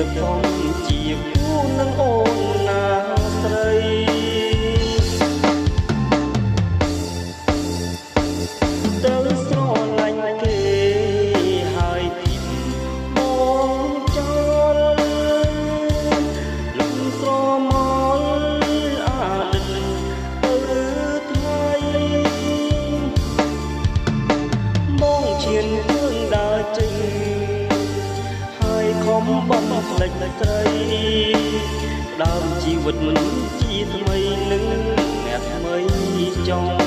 បសំជាគូនឹងអូនណាស្រីទៅស្រឡាញ់គេហើយពីបងចោលលំស្រមលអាលិនទៅថ្ងៃបងឈានthươngដើរចេញហើយខំបំផ្លេចស្រីដើមជីវិតមិនជាថ្មីនឹងអ្នកថ្មីចង់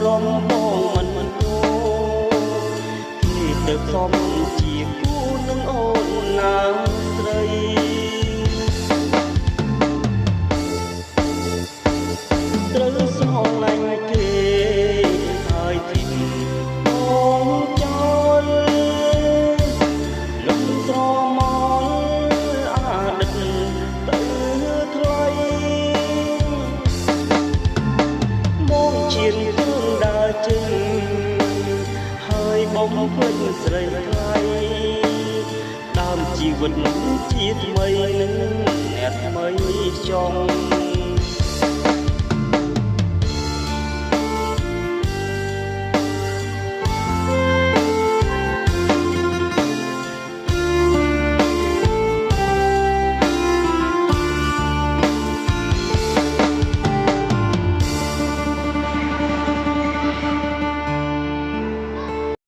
រំបងមិនគោគេទៅសំជាគូនឹងអូនណាស្រីត្រូវស្រឡាញ់គេហើយទីបងចោលលំស្រមលអាដិតទៅថ្លៃបងឈានចេញហើយបំភ្លេចស្រីថ្លៃដើមជីវិតជាថ្មីនឹងអ្នកថ្មីចង់